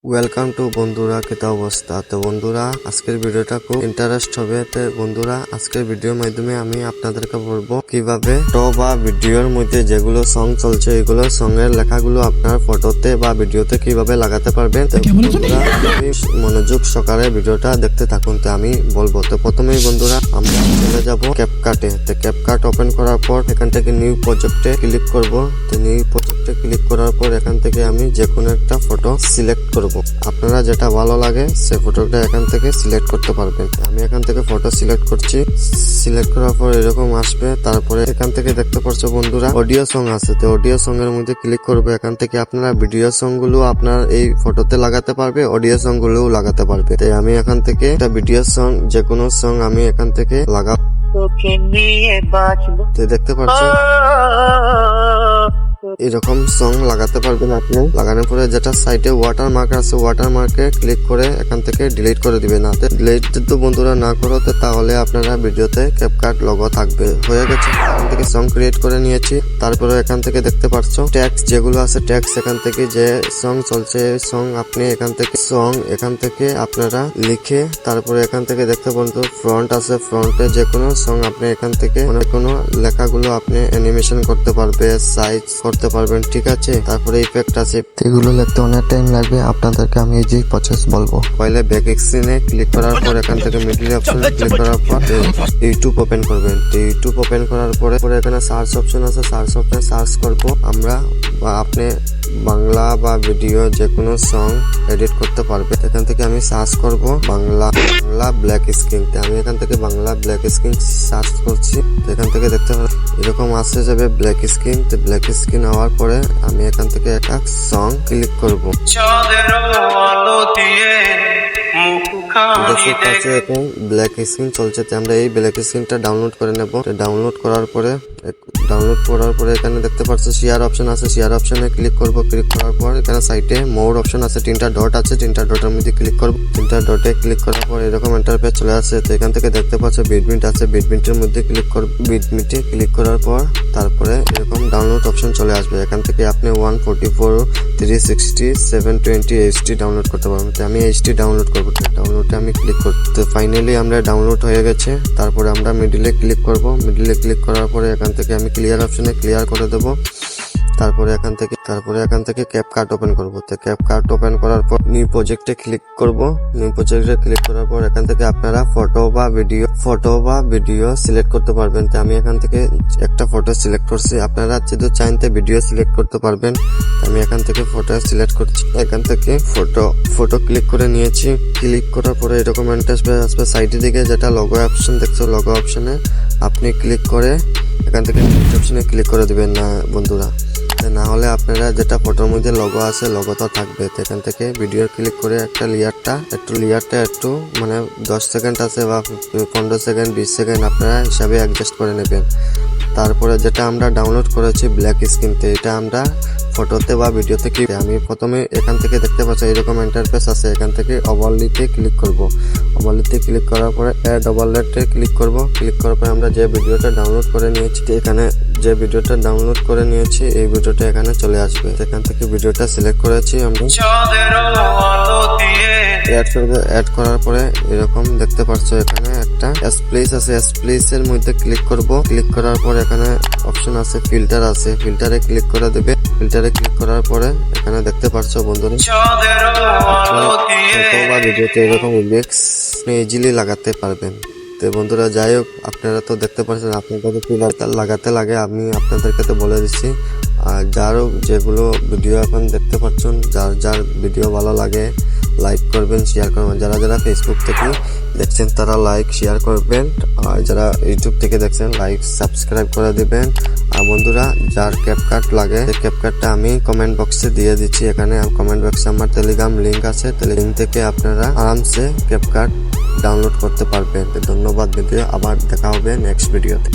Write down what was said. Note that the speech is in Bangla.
ওয়েলকাম টু বন্ধুরা, কেতা অবস্থা। তো বন্ধুরা, আজকের ভিডিওটা খুব ইন্টারেস্ট হবে। তো বন্ধুরা, আজকের ভিডিওর মাধ্যমে আমি আপনাদেরকে বলবো কিভাবে ফটো বা ভিডিওর মধ্যে যেগুলো সং চলছে এগুলো সং এর লেখাগুলো আপনার ফটোতে বা ভিডিওতে কিভাবে লাগাতে পারবেন। তো বন্ধুরা, মনোযোগ সহকারে ভিডিওটা দেখতে থাকুন। তো আমি বলবো। তো প্রথমেই বন্ধুরা, আমরা চলে যাব ক্যাপকাটে। তো ক্যাপকাট ওপেন করার পর এখান থেকে নিউ প্রজেক্টে ক্লিক করব। তো নিউ প্রজেক্টে ক্লিক করার পর এখান থেকে আমি যে কোনো একটা ফটো সিলেক্ট করব। আপনারা যেটা ভালো লাগে সে ফটোটা এখান থেকে সিলেক্ট করতে পারবেন। আমি এখান থেকে ফটো সিলেক্ট করছি। সিলেক্ট করার পর এরকম আসবে। তারপরে এখান থেকে দেখতে পাচ্ছ বন্ধুরা অডিও সং আছে। তো অডিও সং এর মধ্যে ক্লিক করবে। এখান থেকে আপনারা ভিডিও সং গুলো আপনার এই ফটোতে লাগাতে পারবে, অডিও সং গুলোও লাগাতে পারবে। তাই আমি এখান থেকে একটা ভিডিও সং, যে কোনো সং আমি এখান থেকে লাগাবো। দেখতে পাচ্ছ এরকম সং লাগাতে পারবেন আপনি। লাগানোর পরে যেটা সাইডে ওয়াটার মার্ক আছে, ওয়াটার মার্কে ক্লিক করে এখান থেকে ডিলিট করে দিবেন। না ডিলিট যদি বন্ধুরা না করতে তাহলে আপনারা ভিডিওতে ক্যাপকাট লগো থাকবে। হয়ে গেছে, এখান থেকে সং ক্রিয়েট করে নিয়েছি। তারপরে এখান থেকে দেখতে পাচ্ছ ট্যাক্স যেগুলো আছে, ট্যাক্স এখান থেকে যে সং চলছে সং আপনি এখান থেকে আপনারা লিখে, তারপরে এখান থেকে দেখতে পাচ্ছেন ফ্রন্ট আছে, ফ্রন্টে যে কোনো সং আপনি এখান থেকে কোনো লেখাগুলো আপনি অ্যানিমেশন করতে পারবে, সাইজ করতে পারবেন। ঠিক আছে, তারপরে ইফেক্ট আছে, এগুলো লিখতে অনেক টাইম লাগবে। আপনাদেরকে আমি এই যে প্রসেস বলবো। পয়লে ব্যাক স্ক্রিনে ক্লিক করার পর এখান থেকে মিডল অপশন ক্লিক করার পর ইউটিউব ওপেন করবেন। তো ইউটিউব ওপেন করার পরে এখানে সার্চ অপশন আছে, সার্চ অপশনে সার্চ করব আমরা, বা আপনি বাংলা বা ভিডিও যে কোনো সং এডিট করতে পারবে। এখান থেকে আমি সার্চ করব বাংলা ব্ল্যাক স্ক্রিন। আমি এখান থেকে বাংলা ব্ল্যাক স্ক্রিন সার্চ করছি। এখান থেকে দেখতে পাবেন এরকম আসে যাবে ব্ল্যাক স্ক্রিন। তো ব্ল্যাক স্ক্রিন হওয়ার পরে আমি এখান থেকে একটা সং ক্লিক করব। এখন ব্ল্যাক স্ক্রিন চলছে। আমরা এই ব্ল্যাক স্ক্রিনটা ডাউনলোড করে নেব। ডাউনলোড করার পরে এখানে দেখতে পাচ্ছ শেয়ার অপশন আছে, শেয়ার অপশনে ক্লিক করব। ক্লিক করার পর এখানে সাইডে মোর অপশন আছে, তিনটা ডট আছে, তিনটা ডটের মধ্যে ক্লিক করব। তিনটা ডটে ক্লিক করার পর এরকম ইন্টারফেস চলে আসে। তো এখান থেকে দেখতে পাচ্ছ বিটমিট আছে, বিটমিটের মধ্যে ক্লিক করব। বিটমিটে ক্লিক করার পর তারপরে এরকম ডাউনলোড অপশন চলে আসবে। এখান থেকে আপনি 144, 360, 720 এইচডি ডাউনলোড করতে পারবেন। তো আমি এইচডি ডাউনলোড করবো। ডাউনলোডে আমি ক্লিক করতে ফাইনালি আমরা ডাউনলোড হয়ে গেছে। তারপরে আমরা মিডিলে ক্লিক করব। মিডিলে ক্লিক করার পরে এখান থেকে আমি ক্লিয়ার অপশনে ক্লিয়ার করে দেব। তারপরে এখান থেকে ক্যাপকাট ওপেন করব। তো ক্যাপকাট ওপেন করার পর নিউ প্রজেক্টে ক্লিক করব। নিউ প্রজেক্টে ক্লিক করার পর এখান থেকে আপনারা ফটো বা ভিডিও সিলেক্ট করতে পারবেন। তো আমি এখান থেকে একটা ফটো সিলেক্ট করছি। আপনারা যদি চাইতে ভিডিও সিলেক্ট করতে পারবেন। আমি এখান থেকে ফটো সিলেক্ট করছি। এখান থেকে ফটো ক্লিক করে নিয়েছি। ক্লিক করার পরে এরকম ইন্টারফেস আসবে। সাইডের দিকে যেটা লোগো অপশন দেখছো, লোগো অপশনে আপনি ক্লিক করে এখান থেকে অপশনে ক্লিক করে দিবেন না বন্ধুরা। না হলে আপনারা যেটা ফটোর মধ্যে লোগো আছে লোগো তো থাকবে। তো এখান থেকে ভিডিও ক্লিক করে একটা লিয়ারটা একটু মানে 10 সেকেন্ড আছে বা 15 সেকেন্ড 20 সেকেন্ড আপনারা হিসাবে অ্যাডজাস্ট করে নেবেন। তারপরে যেটা আমরা ডাউনলোড করেছি ব্ল্যাক স্ক্রিনতে, এটা আমরা ফটোতে বা ভিডিওতে কি আমি প্রথমে এখান থেকে দেখতে পাচ্ছি এরকম ইন্টারফেস আছে। এখান থেকে ওভারলেতে ক্লিক করব। ওভারলেতে ক্লিক করার পরে অ্যাড ওভারলেতে ক্লিক করব। ক্লিক করার পরে আমরা যে ভিডিওটা ডাউনলোড করে নিয়েছি, এখানে যে ভিডিওটা ডাউনলোড করে নিয়েছি এই ভিডিওটা এখানে চলে আসবে। এখান থেকে ভিডিওটা সিলেক্ট করেছি আমরা, অ্যাড করার পরে এরকম দেখতে পাচ্ছ এখানে একটা স্প্লেস আছে। স্প্লেস এর মধ্যে ক্লিক করব। ক্লিক করার পর এখানে অপশন আছে, ফিল্টার আছে, ফিল্টারে ক্লিক করে দেবে। ফিল্টারে ক্লিক করার পরে এখানে দেখতে পাচ্ছ বন্ধুরা ফটো বা ভিডিওতে এরকম ইফেক্টস ইজিলি লাগাতে পারবেন। তো বন্ধুরা, যাই হোক, আপনারা তো দেখতে পাচ্ছেন আপনাদের ফিল্টার লাগাতে লাগে, আমি আপনাদেরকে তো বলে দিচ্ছি। আর যারও যেগুলো ভিডিও এখন দেখতে পাচ্ছেন, যার ভিডিও ভালো লাগে লাইক করবেন, শেয়ার করবেন। যারা ফেসবুক থেকে দেখছেন তারা লাইক শেয়ার করবেন, আর যারা ইউটিউব থেকে দেখছেন লাইক সাবস্ক্রাইব করে দিবেন। আর বন্ধুরা, যার ক্যাপকাট লাগে সেই ক্যাপকাটটা আমি কমেন্ট বক্সে দিয়ে দিচ্ছি। এখানে কমেন্ট বক্সে আমার টেলিগ্রাম লিঙ্ক আছে, লিঙ্ক থেকে আপনারা আরামসে ক্যাপকাট ডাউনলোড করতে পারবেন। ধন্যবাদ। ভিডিও আবার দেখা হবে নেক্সট ভিডিওতে।